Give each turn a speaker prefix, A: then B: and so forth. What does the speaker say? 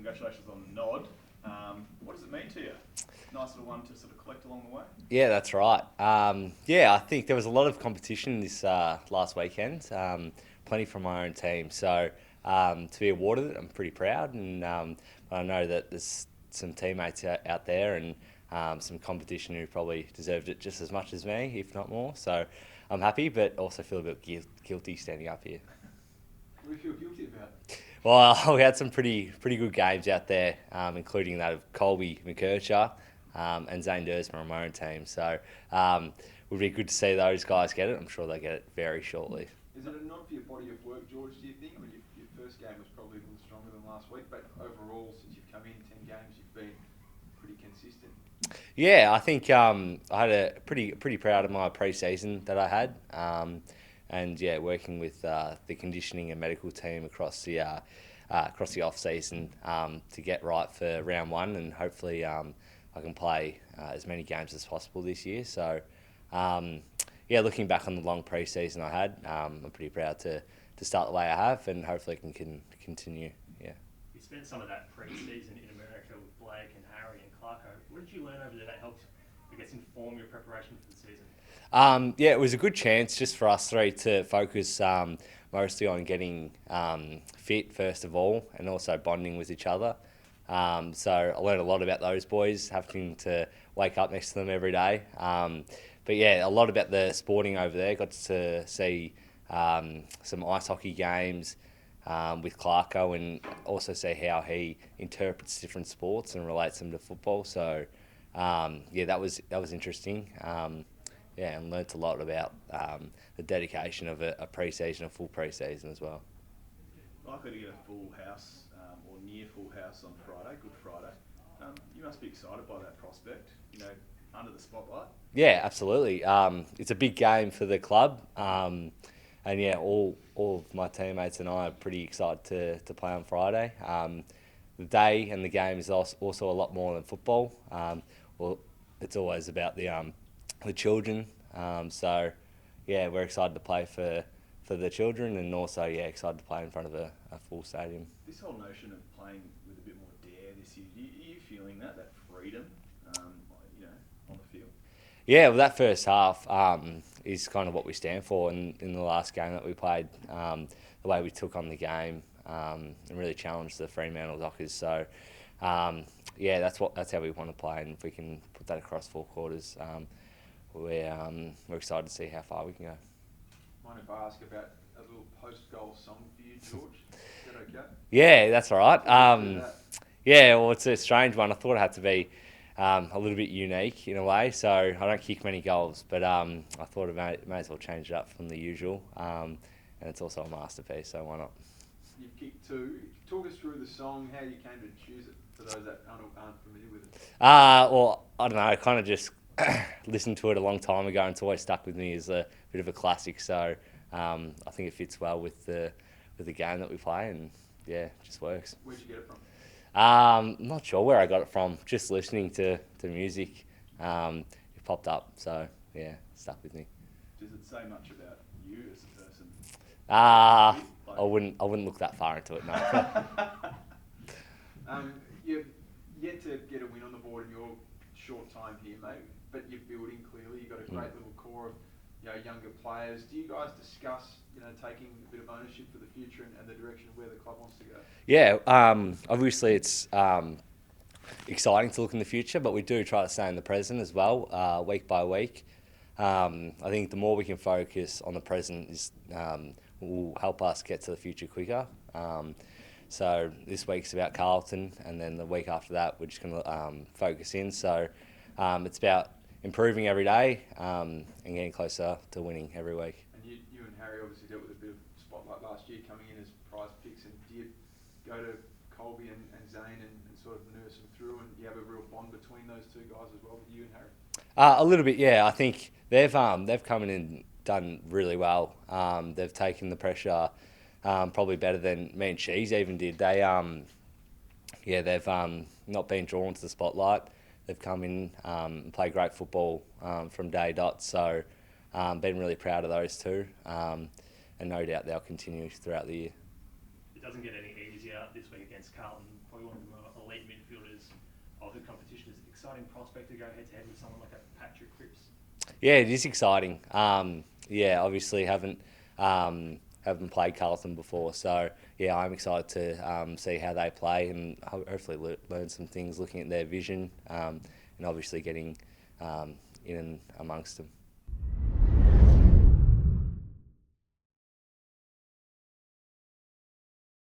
A: congratulations on the nod. What does it mean to you? Nice little one to sort of collect along the way.
B: Yeah, that's right. I think there was a lot of competition this last weekend, plenty from my own team. So to be awarded it, I'm pretty proud, and I know that there's some teammates out there and some competition who probably deserved it just as much as me, if not more. So I'm happy, but also feel a bit guilty standing up here.
A: What do you feel guilty about?
B: Well, we had some pretty good games out there, including that of Colby McKercher and Zane Dersma on my own team. So it would be good to see those guys get it. I'm sure they'll get it very shortly.
A: Is it a nod for your body of work, George, do you think? I mean, your first game was probably a little stronger than last week, but overall, since you've come in 10 games, you've been pretty consistent.
B: Yeah, I think I had a pretty proud of my pre-season that I had, and yeah, working with the conditioning and medical team across the off season to get right for round one, and hopefully I can play as many games as possible this year. So yeah, looking back on the long pre-season I had, I'm pretty proud to start the way I have, and hopefully I can continue. Yeah.
C: You spent some of that pre-season in America with Blake and Harry and Clarko. What did you learn over there that helped, I guess, inform your preparation for the season?
B: Yeah, it was a good chance just for us three to focus mostly on getting fit first of all, and also bonding with each other. So I learned a lot about those boys, having to wake up next to them every day. But yeah, a lot about the sporting over there. Got to see some ice hockey games with Clarko, and also see how he interprets different sports and relates them to football. So yeah, that was interesting. Yeah, and learnt a lot about the dedication of a pre-season, a full pre-season as well.
A: Likely to get a full house or near full house on Friday, Good Friday. You must be excited by that prospect, under the spotlight.
B: Yeah, absolutely. It's a big game for the club, and yeah, all of my teammates and I are pretty excited to play on Friday. The day and the game is also a lot more than football. Well, it's always about the children. So yeah, we're excited to play for the children, and also excited to play in front of a full stadium.
A: This whole notion of playing with a bit more dare this year, are you feeling that freedom, on the field?
B: Yeah, well, that first half is kind of what we stand for in the last game that we played. The way we took on the game and really challenged the Fremantle Dockers. So yeah, that's how we want to play, and if we can put that across 4 quarters, we're excited to see how far we can go.
A: Mind if I ask about a little post-goal song for you, George? Is that okay?
B: Yeah, that's all right. Yeah, well, it's a strange one. I thought it had to be a little bit unique in a way. So I don't kick many goals, but I thought it may as well change it up from the usual. And it's also a masterpiece, so why not?
A: You've kicked 2. Talk us through the song, how you came to choose it, for those that aren't familiar with it.
B: Well, I don't know. I kind of just listened to it a long time ago, and it's always stuck with me as a bit of a classic. So I think it fits well with the game that we play, and yeah, it just works.
A: Where'd you get it from?
B: I'm not sure where I got it from. Just listening to music, it popped up. So yeah, it stuck with me.
A: Does it say much about you as a person?
B: I wouldn't look that far into it. No.
A: You've yet to get a win on the board in your short time here, mate. But you're building clearly. You've got a great little core of younger players. Do you guys discuss taking a bit of ownership for the future and the direction of where the club wants to go?
B: Yeah, obviously it's exciting to look in the future, but we do try to stay in the present as well, week by week. I think the more we can focus on the present will help us get to the future quicker. So this week's about Carlton, and then the week after that we're just going to focus in. So it's about improving every day and getting closer to winning every week.
A: And you and Harry obviously dealt with a bit of spotlight last year, coming in as prize picks. And do you go to Colby and Zane and sort of nurse them through, and you have a real bond between those 2 guys as well, with you and Harry?
B: A little bit, yeah. I think they've come in and done really well. They've taken the pressure probably better than me and Shees even did. They've not been drawn to the spotlight. They've come in and played great football from day dot. So been really proud of those 2, and no doubt they'll continue throughout the year.
C: It doesn't get any easier this week against Carlton. Probably one of the more elite midfielders of the competition. Is it an exciting prospect to go head-to-head with someone like a Patrick Cripps?
B: Yeah, it is exciting. Obviously haven't played Carlton before, so yeah, I'm excited to see how they play and hopefully learn some things looking at their vision and obviously getting in and amongst them.